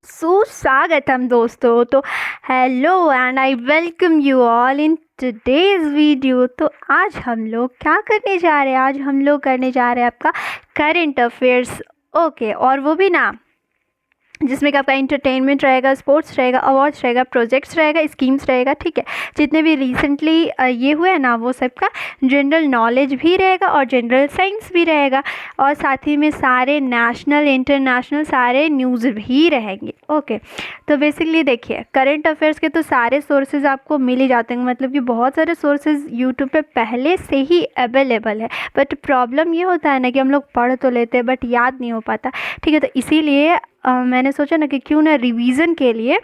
सुस्वागतम दोस्तों। तो hello and I welcome you all in today's video. तो आज हम लोग क्या करने जा रहे हैं? आज हम लोग करने जा रहे हैं आपका करंट अफेयर्स। ओके, और वो भी ना जिसमें कि आपका इंटरटेनमेंट रहेगा, स्पोर्ट्स रहेगा, अवार्ड्स रहेगा, प्रोजेक्ट्स रहेगा, स्कीम्स रहेगा। ठीक है, जितने भी रिसेंटली ये हुए हैं ना वो सब का जनरल नॉलेज भी रहेगा और जनरल साइंस भी रहेगा, और साथ ही में सारे नेशनल इंटरनेशनल सारे न्यूज़ भी रहेंगे। ओके, तो बेसिकली देखिए करंट अफेयर्स के तो सारे सोर्सेज आपको मिल ही जाते हैं, मतलब कि बहुत सारे सोर्सेज यूट्यूब पे पहले से ही अवेलेबल है। बट प्रॉब्लम ये होता है ना कि हम लोग पढ़ तो लेते हैं बट याद नहीं हो पाता। ठीक है, तो इसीलिए मैंने सोचा ना कि क्यों ना रिवीजन के लिए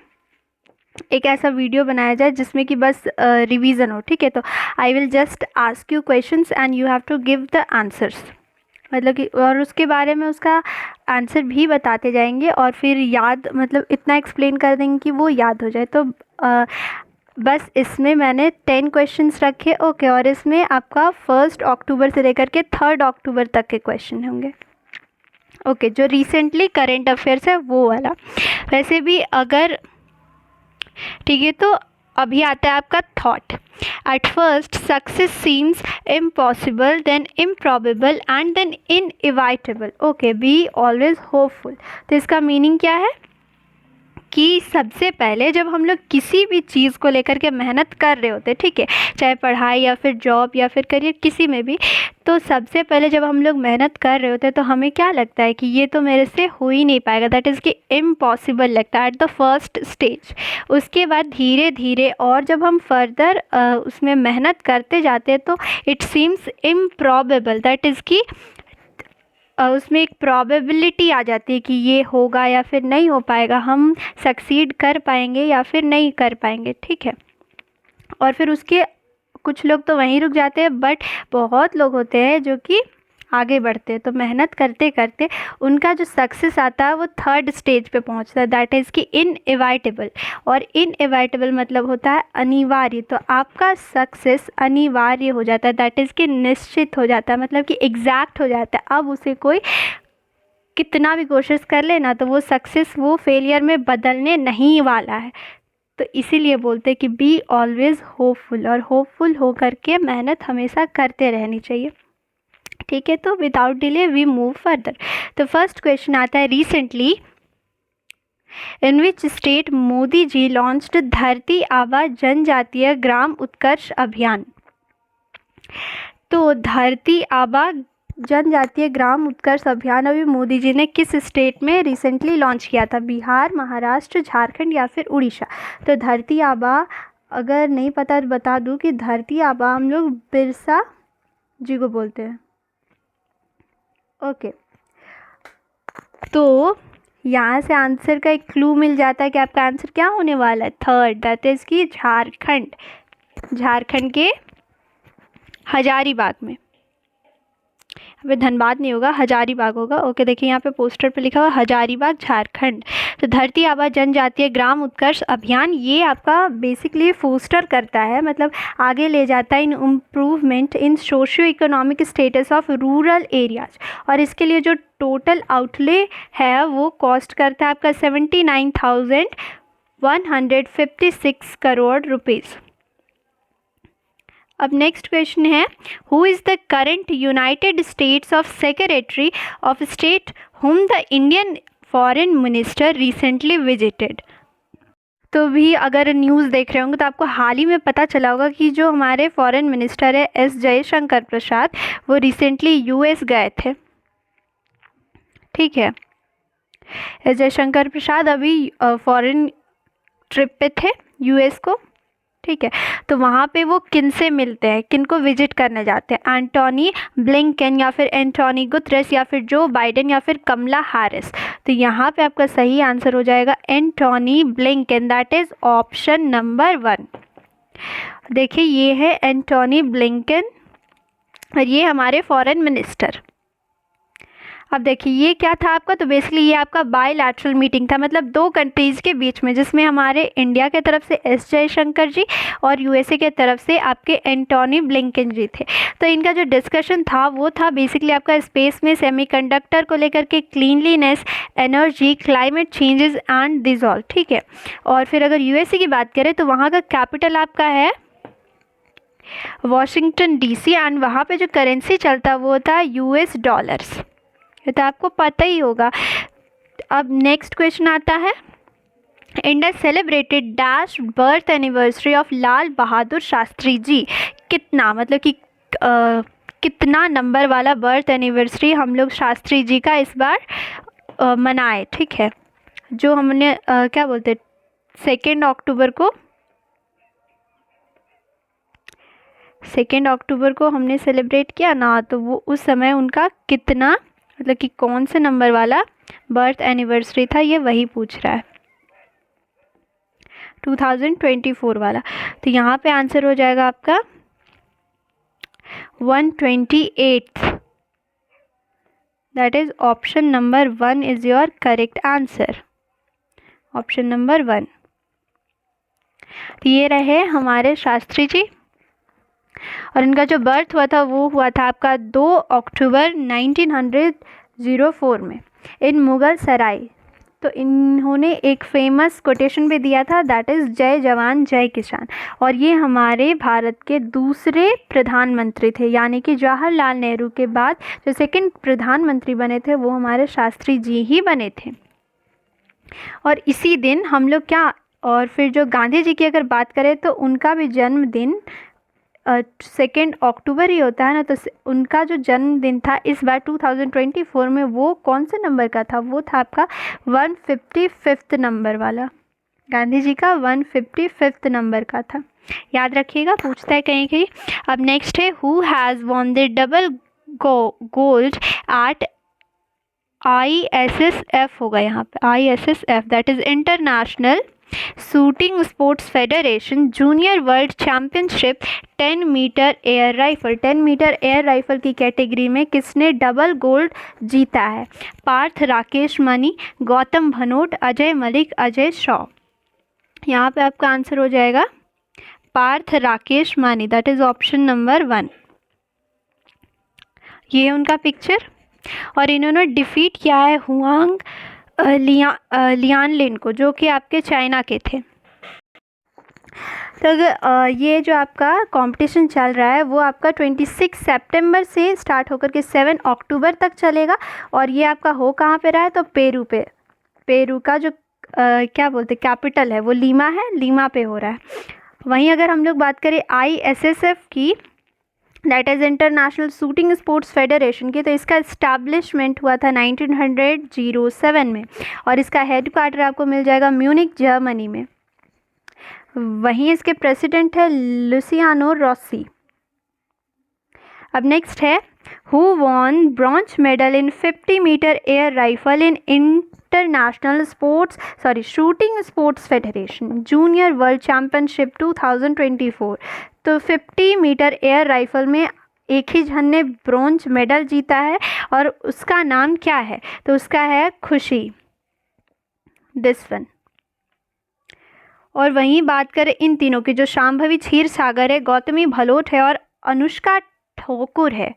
एक ऐसा वीडियो बनाया जाए जिसमें कि बस रिवीजन हो। ठीक है, तो I will just ask you questions and you have to give the answers, मतलब कि और उसके बारे में उसका आंसर भी बताते जाएंगे और फिर याद, मतलब इतना एक्सप्लेन कर देंगे कि वो याद हो जाए। तो बस इसमें मैंने 10 क्वेश्चंस रखे। ओके, और इसमें आपका 1 अक्टूबर से लेकर के 3 अक्टूबर तक के क्वेश्चन होंगे। ओके, जो रिसेंटली करेंट अफेयर्स है वो वाला। वैसे भी अगर ठीक है, तो अभी आता है आपका thought. At first success seems impossible, then improbable and then inevitable. Okay, be always hopeful. तो इसका मीनिंग क्या है कि सबसे पहले जब हम लोग किसी भी चीज़ को लेकर के मेहनत कर रहे होते, ठीक है, चाहे पढ़ाई या फिर जॉब या फिर करियर किसी में भी, तो सबसे पहले जब हम लोग मेहनत कर रहे होते हैं तो हमें क्या लगता है कि ये तो मेरे से हो ही नहीं पाएगा, दैट इज़ कि इम्पॉसिबल लगता है एट द फर्स्ट स्टेज। उसके बाद धीरे धीरे और जब हम फर्दर उसमें मेहनत करते जाते हैं तो it seems improbable, that is कि उसमें एक प्रॉबेबिलिटी आ जाती है कि ये होगा या फिर नहीं हो पाएगा, हम सक्सीड कर पाएंगे या फिर नहीं कर पाएंगे। ठीक है, और फिर उसके कुछ लोग तो वहीं रुक जाते हैं, बट बहुत लोग होते हैं जो कि आगे बढ़ते हैं। तो मेहनत करते करते उनका जो सक्सेस आता है वो 3rd स्टेज पे पहुंचता है, दैट इज़ कि इनएविटेबल। और इनएविटेबल मतलब होता है अनिवार्य। तो आपका सक्सेस अनिवार्य हो जाता है, दैट इज़ कि निश्चित हो जाता है, मतलब कि एग्जैक्ट हो जाता है। अब उसे कोई कितना भी कोशिश कर ले ना तो वो सक्सेस वो फेलियर में बदलने नहीं वाला है। तो इसीलिए बोलते हैं कि बी ऑलवेज होपफुल, और होपफुल हो करके मेहनत हमेशा करते रहनी चाहिए। ठीक है, तो without delay we move further. तो फर्स्ट क्वेश्चन आता है, recently in which state Modi ji launched Dharti Aaba जनजातीय ग्राम उत्कर्ष अभियान। तो धरती आबा जनजातीय ग्राम उत्कर्ष अभियान अभी मोदी जी ने किस स्टेट में रिसेंटली लॉन्च किया था? बिहार, महाराष्ट्र, झारखंड या फिर उड़ीसा। तो धरती आबा, अगर नहीं पता तो बता दूं कि धरती आबा हम लोग बिरसा जी को बोलते हैं। ओके, तो यहाँ से आंसर का एक क्लू मिल जाता है कि आपका आंसर क्या होने वाला है, 3rd, दैट इज़ कि झारखंड। झारखंड के हजारीबाग में, अभी धनबाद नहीं होगा, हजारीबाग होगा। ओके, देखिए यहाँ पे पोस्टर पे लिखा हुआ हजारीबाग झारखंड। तो धरती आबा जनजातीय ग्राम उत्कर्ष अभियान ये आपका बेसिकली फोस्टर करता है, मतलब आगे ले जाता है in improvement in socio economic status of rural areas. और इसके लिए जो टोटल आउटले है वो कॉस्ट करता है आपका 79,156 करोड़ रुपीज़। अब नेक्स्ट क्वेश्चन है, who is the current United states of secretary of state whom the Indian foreign minister recently visited. तो भी अगर न्यूज़ देख रहे होंगे तो आपको हाल ही में पता चला होगा कि जो हमारे फॉरेन मिनिस्टर है एस जयशंकर प्रसाद, वो रिसेंटली यूएस गए थे। ठीक है, एस जयशंकर प्रसाद अभी फॉरेन ट्रिप पे थे यूएस को। ठीक है, तो वहाँ पे वो किन से मिलते हैं, किन को विजिट करने जाते हैं? एंटोनी ब्लिंकन या फिर एंटोनी गुतरेस या फिर जो बाइडेन या फिर कमला हैरिस। तो यहाँ पे आपका सही आंसर हो जाएगा Antony Blinken, that is option number 1। देखिए ये है एंटोनी ब्लिंकन और ये हमारे फॉरेन मिनिस्टर। अब देखिए ये क्या था आपका, तो बेसिकली ये आपका बायलैटरल मीटिंग था, मतलब दो कंट्रीज़ के बीच में, जिसमें हमारे इंडिया के तरफ से एस जयशंकर जी और यूएसए के तरफ से आपके एंटोनी ब्लिंकन जी थे। तो इनका जो डिस्कशन था वो था बेसिकली आपका स्पेस में सेमीकंडक्टर को लेकर के, cleanliness, energy, climate changes and this all, ठीक है। और फिर अगर यूएसए की बात करें तो वहाँ का कैपिटल आपका है वॉशिंगटन डीसी, एंड वहाँ पे जो करेंसी चलता है वो होता है यूएस डॉलर्स, ये तो आपको पता ही होगा। अब नेक्स्ट क्वेश्चन आता है, India celebrated dash birth anniversary of Lal Bahadur Shastri ji. कितना, मतलब कि कितना नंबर वाला बर्थ एनिवर्सरी हम लोग शास्त्री जी का इस बार मनाए, ठीक है। जो हमने क्या बोलते 2 अक्टूबर को हमने सेलिब्रेट किया ना, तो वो उस समय उनका कितना, मतलब कि कौन से नंबर वाला बर्थ एनिवर्सरी था, ये वही पूछ रहा है, 2024 वाला। तो यहाँ पे आंसर हो जाएगा आपका 128। That is option number 1 is your correct answer, option number 1। तो ये रहे हमारे शास्त्री जी, और इनका जो बर्थ हुआ था वो हुआ था आपका 2 अक्टूबर 1904 में इन मुगल सराय। तो इन्होंने एक फेमस कोटेशन भी दिया था, दैट इज़ जय जवान जय किसान। और ये हमारे भारत के दूसरे प्रधानमंत्री थे, यानी कि जवाहरलाल नेहरू के बाद जो सेकंड प्रधानमंत्री बने थे वो हमारे शास्त्री जी ही बने थे। और इसी दिन हम लोग क्या, और फिर जो गांधी जी की अगर बात करें तो उनका भी जन्मदिन 2 अक्टूबर ही होता है ना, तो उनका जो जन्मदिन था इस बार 2024 में वो कौन से नंबर का था, वो था आपका 155 नंबर वाला, गांधी जी का 155 नंबर का था, याद रखिएगा, पूछता है कहीं कहीं। अब नेक्स्ट है, who has won the double gold at ISSF होगा यहाँ पे, ISSF that is international shooting sports federation junior world championship 10 metre air rifle. 10 metre air rifle की कैटेगरी में किसने डबल गोल्ड जीता है? पार्थ राकेश मनी, गौतम भनोट, अजय मलिक, अजय शॉ। यहाँ पे आपका आंसर हो जाएगा पार्थ राकेश मानी, दैट इज़ ऑप्शन नंबर 1। ये है उनका पिक्चर, और इन्होंने डिफीट किया है हुआंग लियानलिन को, जो कि आपके चाइना के थे। तो ये जो आपका कंपटीशन चल रहा है वो आपका 26 सितंबर से स्टार्ट होकर के 7 अक्टूबर तक चलेगा, और ये आपका हो कहाँ पे रहा है, तो पेरू पे। पेरू का जो क्या बोलते कैपिटल है वो लीमा है, लीमा पे हो रहा है। वहीं अगर हम लोग बात करें ISSF की, that is international shooting sports federation की, तो इसका इस्टेब्लिशमेंट हुआ था 1907 में, और इसका हेड क्वार्टर आपको मिल जाएगा म्यूनिक जर्मनी में। वहीं इसके प्रेसिडेंट है लुसियानो रॉसी। अब नेक्स्ट है, who won bronze medal in 50 metre air rifle in international shooting sports federation junior world championship 2024। तो 50 मीटर एयर राइफल में एक ही जन ने ब्रॉन्ज मेडल जीता है, और उसका नाम क्या है, तो उसका है खुशी, दिस वन। और वहीं बात करें इन तीनों की, जो शांभवी क्षीरसागर है, गौतमी भलोट है और अनुष्का ठाकुर है,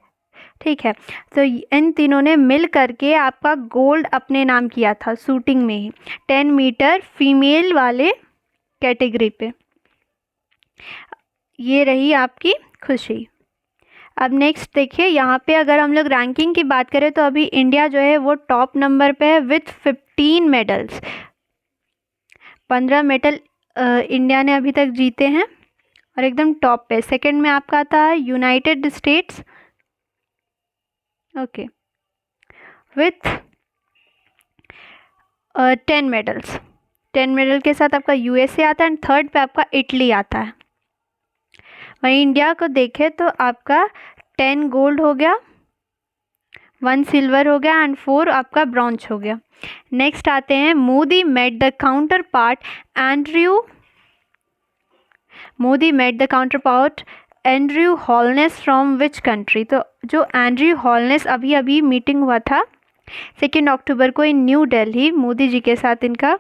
ठीक है। तो इन तीनों ने मिल करके आपका गोल्ड अपने नाम किया था शूटिंग में ही, 10 मीटर फीमेल वाले कैटेगरी पे। ये रही आपकी खुशी। अब नेक्स्ट देखिए, यहाँ पे अगर हम लोग रैंकिंग की बात करें तो अभी इंडिया जो है वो टॉप नंबर पे है विथ 15 मेडल्स। 15 मेडल इंडिया ने अभी तक जीते हैं, और एकदम टॉप पे। सेकंड में आपका आता है United states, okay, with 10 medals. 10 medal के साथ आपका USA आता है, एंड थर्ड पे आपका इटली आता है। वहीं इंडिया को देखें तो आपका 10 गोल्ड हो गया, 1 सिल्वर हो गया, एंड 4 आपका ब्रॉन्ज हो गया। नेक्स्ट आते हैं, Modi met the counterpart Andrew Holness from which country. तो जो एंड्रयू हॉलनेस अभी मीटिंग हुआ था 2 अक्टूबर को इन न्यू दिल्ली मोदी जी के साथ इनका,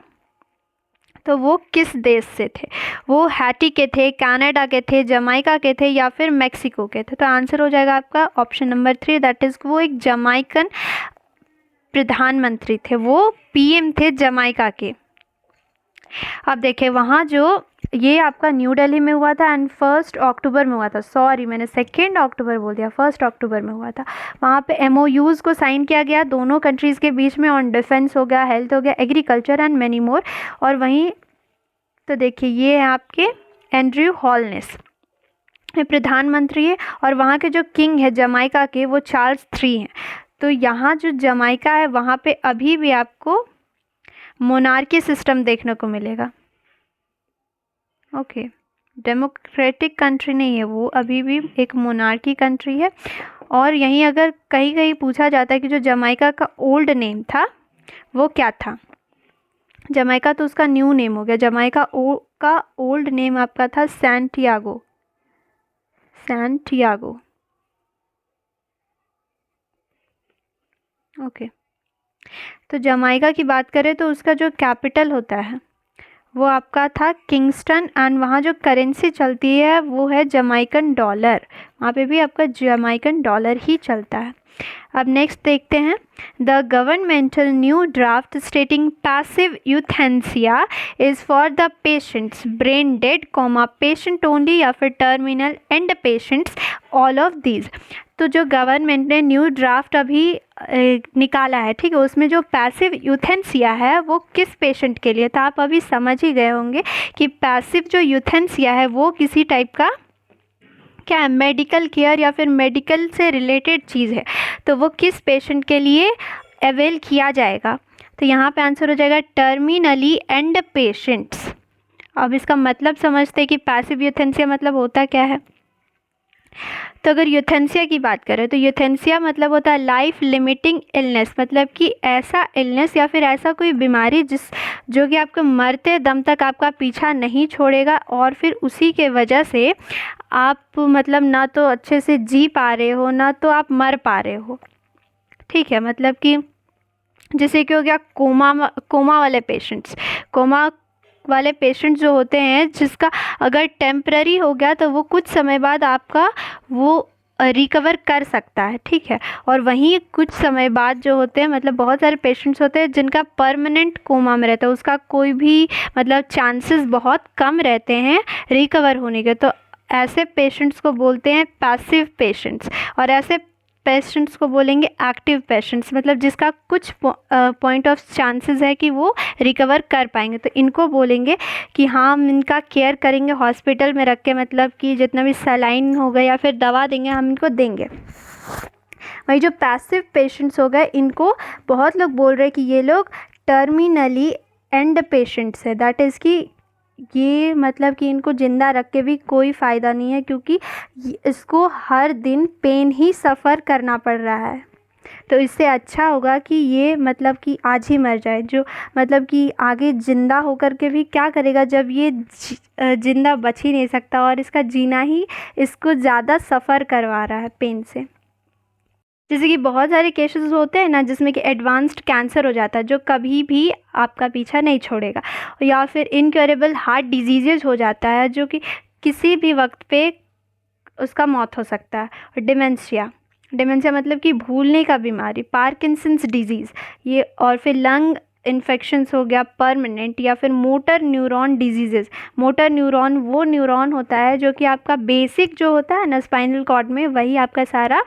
तो वो किस देश से थे? वो हैटी के थे, कनाडा के थे, जमाइका के थे या फिर मेक्सिको के थे? तो आंसर हो जाएगा आपका ऑप्शन नंबर 3, दैट इज़ वो एक जमाइकन प्रधानमंत्री थे, वो पीएम थे जमाइका के। अब देखिए वहाँ जो ये आपका न्यू दिल्ली में हुआ था एंड 1 अक्टूबर में हुआ था, सॉरी मैंने 2 अक्टूबर बोल दिया, 1 अक्टूबर में हुआ था। वहाँ पे एमओयूज़ को साइन किया गया दोनों कंट्रीज़ के बीच में ऑन डिफेंस हो गया, हेल्थ हो गया, एग्रीकल्चर एंड मैनी मोर। और वहीं तो देखिए ये है आपके एंड्रयू हॉलनेस प्रधानमंत्री है, और वहाँ के जो किंग है जमाइका के वो चार्ल्स 3 हैं। तो यहाँ जो जमाइका है वहाँ पे अभी भी आपको मोनार्की सिस्टम देखने को मिलेगा। ओके, डेमोक्रेटिक कंट्री नहीं है वो, अभी भी एक मोनार्की कंट्री है। और यहीं अगर कहीं कहीं पूछा जाता है कि जो जमाइका का ओल्ड नेम था वो क्या था, जमाइका तो उसका न्यू नेम हो गया, जमाइका का ओल्ड नेम आपका था सैंटियागो, सैंटियागो। ओके, तो जमाइका की बात करें तो उसका जो कैपिटल होता है वो आपका था किंगस्टन, एंड वहाँ जो करेंसी चलती है वो है जमाइकन डॉलर, वहाँ पे भी आपका जमाइकन डॉलर ही चलता है। अब नेक्स्ट देखते हैं, the governmental new draft स्टेटिंग passive euthanasia is for the patients brain dead comma patient only या फिर terminal and patients all of these. तो जो गवर्नमेंट ने न्यू ड्राफ्ट अभी निकाला है, ठीक है, उसमें जो पैसिव यूथेनेसिया है वो किस पेशेंट के लिए था? आप अभी समझ ही गए होंगे कि पैसिव जो यूथेनेसिया है वो किसी टाइप का क्या है, मेडिकल केयर या फिर मेडिकल से रिलेटेड चीज़ है, तो वो किस पेशेंट के लिए अवेल किया जाएगा? तो यहाँ पे आंसर हो जाएगा टर्मिनली एंड पेशेंट्स। अब इसका मतलब समझते हैं कि पैसिव यूथेनेसिया मतलब होता क्या है। तो अगर यूथेनेसिया की बात करें तो यूथेनेसिया मतलब होता है लाइफ लिमिटिंग इलनेस, मतलब कि ऐसा इलनेस या फिर ऐसा कोई बीमारी जो कि आपको मरते दम तक आपका पीछा नहीं छोड़ेगा, और फिर उसी के वजह से आप मतलब ना तो अच्छे से जी पा रहे हो ना तो आप मर पा रहे हो, ठीक है। मतलब कि जैसे कि हो गया कोमा वाले पेशेंट्स जो होते हैं, जिसका अगर टेम्पररी हो गया तो वो कुछ समय बाद आपका वो रिकवर कर सकता है, ठीक है। और वहीं कुछ समय बाद जो होते हैं, मतलब बहुत सारे पेशेंट्स होते हैं जिनका परमानेंट कोमा में रहता है, उसका कोई भी मतलब चांसेस बहुत कम रहते हैं रिकवर होने के। तो ऐसे पेशेंट्स को बोलते हैं पैसिव पेशेंट्स, और ऐसे पेशेंट्स को बोलेंगे एक्टिव पेशेंट्स, मतलब जिसका कुछ पॉइंट ऑफ चांसेस है कि वो रिकवर कर पाएंगे, तो इनको बोलेंगे कि हाँ हम इनका केयर करेंगे हॉस्पिटल में रख के, मतलब कि जितना भी सलाइन हो गया या फिर दवा देंगे हम इनको देंगे। वही जो पैसिव पेशेंट्स हो गए, इनको बहुत लोग बोल रहे हैं कि ये लोग टर्मिनली एंड पेशेंट्स है, दैट इज़ कि ये मतलब कि इनको ज़िंदा रख के भी कोई फ़ायदा नहीं है, क्योंकि इसको हर दिन पेन ही सफ़र करना पड़ रहा है। तो इससे अच्छा होगा कि ये मतलब कि आज ही मर जाए, जो मतलब कि आगे ज़िंदा होकर के भी क्या करेगा जब ये ज़िंदा बच ही नहीं सकता, और इसका जीना ही इसको ज़्यादा सफ़र करवा रहा है पेन से। जैसे कि बहुत सारे केसेस होते हैं ना जिसमें कि एडवांस्ड कैंसर हो जाता है जो कभी भी आपका पीछा नहीं छोड़ेगा, या फिर इनक्योरेबल हार्ट डिजीज़ हो जाता है जो कि किसी भी वक्त पे उसका मौत हो सकता है। और डिमेंशिया मतलब कि भूलने का बीमारी, पार्किंसंस डिजीज़ ये, और फिर लंग इन्फेक्शंस हो गया परमानेंट, या फिर motor neuron disease. Motor neuron वो न्यूरॉन होता है जो कि आपका बेसिक जो होता है ना स्पाइनल कॉर्ड में, वही आपका सारा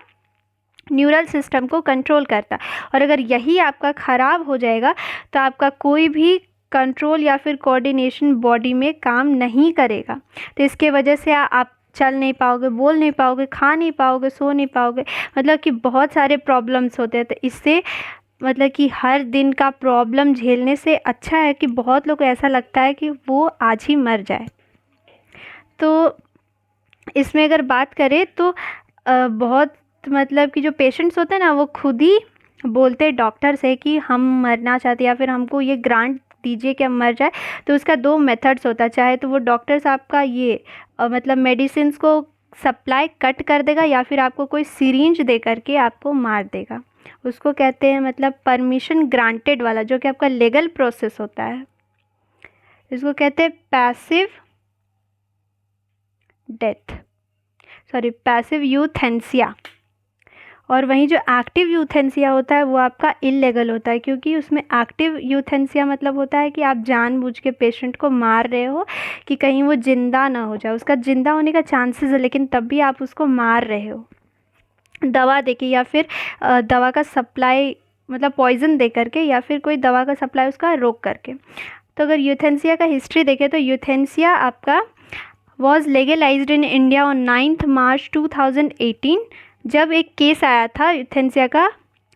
न्यूरल सिस्टम को कंट्रोल करता है, और अगर यही आपका ख़राब हो जाएगा तो आपका कोई भी कंट्रोल या फिर कोऑर्डिनेशन बॉडी में काम नहीं करेगा। तो इसके वजह से आप चल नहीं पाओगे, बोल नहीं पाओगे, खा नहीं पाओगे, सो नहीं पाओगे, मतलब कि बहुत सारे प्रॉब्लम्स होते हैं। तो इससे मतलब कि हर दिन का प्रॉब्लम झेलने से अच्छा है कि बहुत लोग को ऐसा लगता है कि वो आज ही मर जाए। तो इसमें अगर बात करें तो बहुत मतलब कि जो पेशेंट्स होते हैं ना वो खुद ही बोलते हैं डॉक्टर से कि हम मरना चाहते हैं या फिर हमको ये ग्रांट दीजिए कि हम मर जाए। तो उसका 2 मेथड्स होता है, चाहे तो वो डॉक्टर्स आपका ये मतलब मेडिसिन को सप्लाई कट कर देगा, या फिर आपको कोई सिरिंज दे करके आपको मार देगा। उसको कहते हैं मतलब परमिशन ग्रांटेड वाला, जो कि आपका लीगल प्रोसेस होता है, इसको कहते हैं passive death, sorry passive euthanasia. और वहीं जो एक्टिव यूथेनेसिया होता है वो आपका इल्लीगल होता है, क्योंकि उसमें एक्टिव यूथेनेसिया मतलब होता है कि आप जानबूझ के पेशेंट को मार रहे हो कि कहीं वो जिंदा ना हो जाए, उसका जिंदा होने का चांसेस है लेकिन तब भी आप उसको मार रहे हो दवा देके, या फिर दवा का सप्लाई मतलब पॉइजन दे करके, या फिर कोई दवा का सप्लाई उसका रोक करके। तो अगर यूथेनेसिया का हिस्ट्री देखें तो यूथेनेसिया आपका was legalised in India on 9 मार्च 2018, जब एक केस आया था यूथेनेसिया का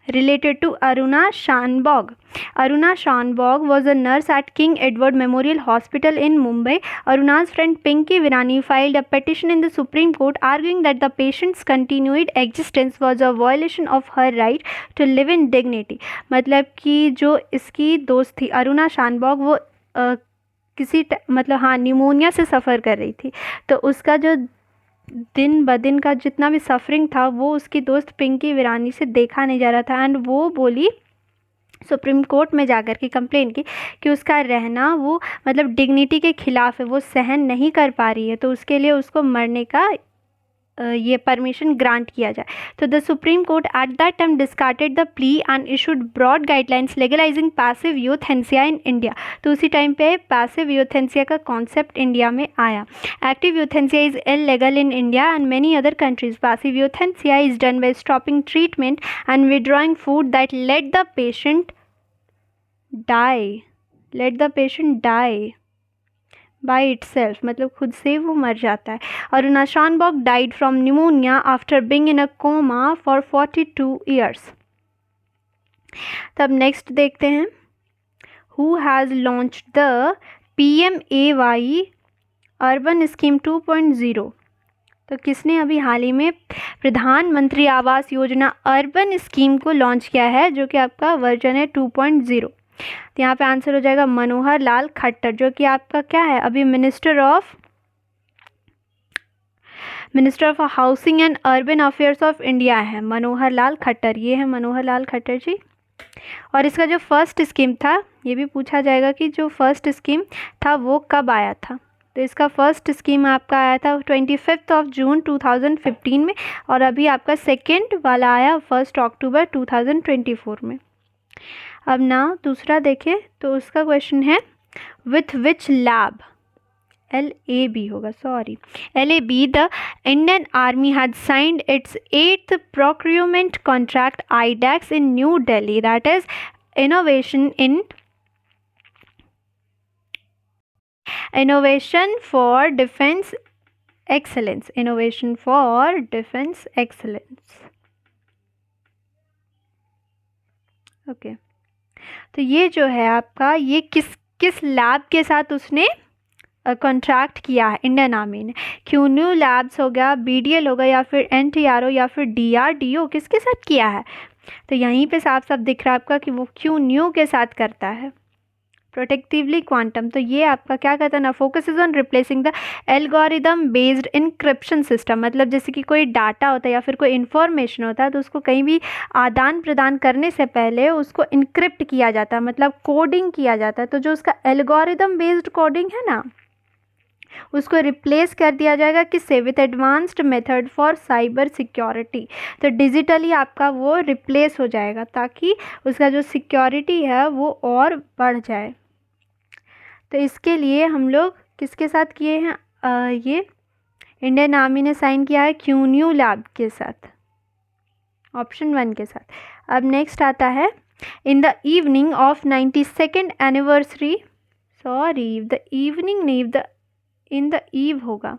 related to Aruna Shanbog. Aruna Shanbog was a nurse at King Edward Memorial Hospital in Mumbai. Aruna's friend Pinky Virani filed a petition in the Supreme Court arguing that the patient's continued existence was a violation of her right to live in dignity. मतलब कि जो इसकी दोस्त थी अरुणा शानबॉग, वो किसी मतलब हाँ निमोनिया से सफ़र कर रही थी, तो उसका जो दिन ब दिन का जितना भी सफरिंग था वो उसकी दोस्त पिंकी विरानी से देखा नहीं जा रहा था। एंड वो बोली सुप्रीम कोर्ट में जाकर के कंप्लेन की कि उसका रहना वो मतलब डिग्निटी के खिलाफ है, वो सहन नहीं कर पा रही है, तो उसके लिए उसको मरने का ये परमिशन ग्रांट किया जाए। तो the supreme court at that time discarded the plea and issued broad guidelines legalising passive euthanasia in India. तो उसी टाइम पे पैसिव यूथेनेसिया का कॉन्सेप्ट इंडिया में आया। Active euthanasia is illegal in India and many other countries. Passive euthanasia is done by stopping treatment and withdrawing food that let the patient die by itself, मतलब खुद से वो मर जाता है। Aruna Shanbaug died from pneumonia after being in a coma for 42 years. तब next देखते हैं, who has launched the PMAY urban scheme 2.0। तो किसने अभी हाल ही में प्रधानमंत्री आवास योजना अर्बन स्कीम को लॉन्च किया है, जो कि आपका वर्जन है 2.0। तो यहाँ पे आंसर हो जाएगा मनोहर लाल खट्टर, जो कि आपका क्या है अभी minister of housing and urban affairs of India है मनोहर लाल खट्टर। ये है मनोहर लाल खट्टर जी। और इसका जो फर्स्ट स्कीम था, ये भी पूछा जाएगा कि जो फर्स्ट स्कीम था वो कब आया था। तो इसका फर्स्ट स्कीम आपका आया था 25 जून 2015 में, और अभी आपका सेकेंड वाला आया 1 अक्टूबर 2024 में। अब ना दूसरा देखें तो उसका क्वेश्चन है विथ विच लैब, LAB होगा, sorry LAB the Indian army had signed it's 8th procurement contract IDEX in New Delhi, that is innovation for defense excellence, innovation for defense excellence। Okay तो ये जो है आपका ये किस lab के साथ उसने कॉन्ट्रैक्ट किया है इंडियन आर्मी ने। क्यून्यू लैब्स हो गया, BDL होगा, या फिर NTRO या फिर DRDO, किसके साथ किया है। तो यहीं पे साफ साफ दिख रहा है आपका कि वो क्यून्यू के साथ करता है, प्रोटेक्टिवली क्वांटम। तो ये आपका क्या कहता है ना, focus is on replacing the algorithm based encryption system. मतलब जैसे कि कोई डाटा होता है या फिर कोई इन्फॉर्मेशन होता है, तो उसको कहीं भी आदान प्रदान करने से पहले उसको इनक्रिप्ट किया जाता है, मतलब कोडिंग किया जाता है। तो जो उसका एल्गोरिदम बेस्ड कोडिंग है ना, उसको रिप्लेस कर दिया जाएगा किससे, with advanced method for cyber security. तो डिजिटली आपका वो रिप्लेस हो जाएगा ताकि उसका जो सिक्योरिटी है वो और बढ़ जाए। तो इसके लिए हम लोग किसके साथ किए हैं, ये इंडियन आर्मी ने साइन किया है क्यून्यू लैब के साथ, ऑप्शन 1 के साथ। अब नेक्स्ट आता है in the evening of 92nd anniversary, sorry the evening नहीं, इन द ईव होगा,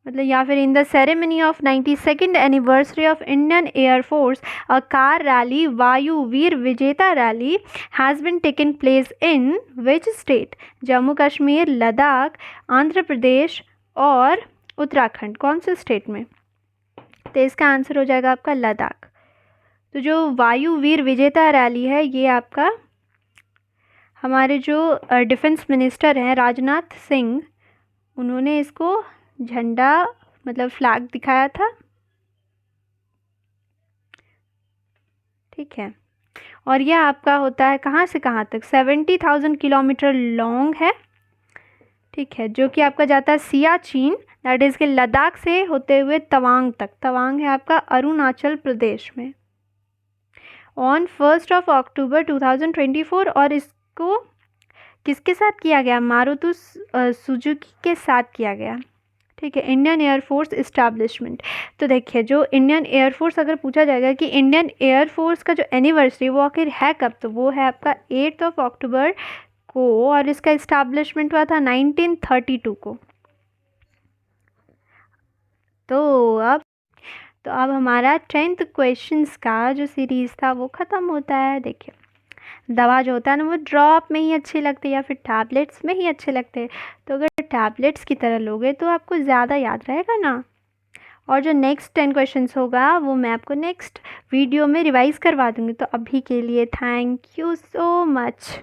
मतलब या फिर in the ceremony of 92nd anniversary of Indian air force a car rally Vayu Veer Vijeta rally has been taken place in which state, Jammu Kashmir, Ladakh, Andhra Pradesh और उत्तराखंड, कौन से state में। तो इसका आंसर हो जाएगा आपका लद्दाख। तो जो वायु वीर विजेता रैली है ये आपका हमारे जो डिफेंस मिनिस्टर हैं राजनाथ सिंह, उन्होंने इसको झंडा मतलब फ्लैग दिखाया था। ठीक है। और यह आपका होता है कहाँ से कहाँ तक, 70,000 किलोमीटर लॉन्ग है, ठीक है, जो कि आपका जाता है सियाचिन, दैट इज़ के लद्दाख से होते हुए तवांग तक। तवांग है आपका अरुणाचल प्रदेश में। ऑन 1 अक्टूबर 2024, और इसको किसके साथ किया गया, मारुति सुजुकी के साथ किया गया, ठीक है। इंडियन एयरफोर्स इस्टेब्लिशमेंट, तो देखिए जो इंडियन एयरफोर्स अगर पूछा जाएगा कि इंडियन एयरफोर्स का जो एनिवर्सरी वो आखिर है कब, तो वो है आपका 8 अक्टूबर को, और इसका इस्टेब्लिशमेंट हुआ था 1932 को। तो अब हमारा 10th क्वेश्चंस का जो सीरीज़ था वो ख़त्म होता है। देखिए दवा जो होता है ना वो ड्रॉप में ही अच्छे लगते हैं या फिर टैबलेट्स में ही अच्छे लगते हैं, तो अगर टैबलेट्स की तरह लोगे तो आपको ज़्यादा याद रहेगा ना। और जो नेक्स्ट 10 क्वेश्चंस होगा वो मैं आपको नेक्स्ट वीडियो में रिवाइज करवा दूँगी। तो अभी के लिए thank you so much,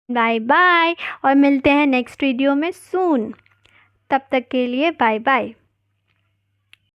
bye bye, और मिलते हैं नेक्स्ट वीडियो में सून। तब तक के लिए बाय बाय।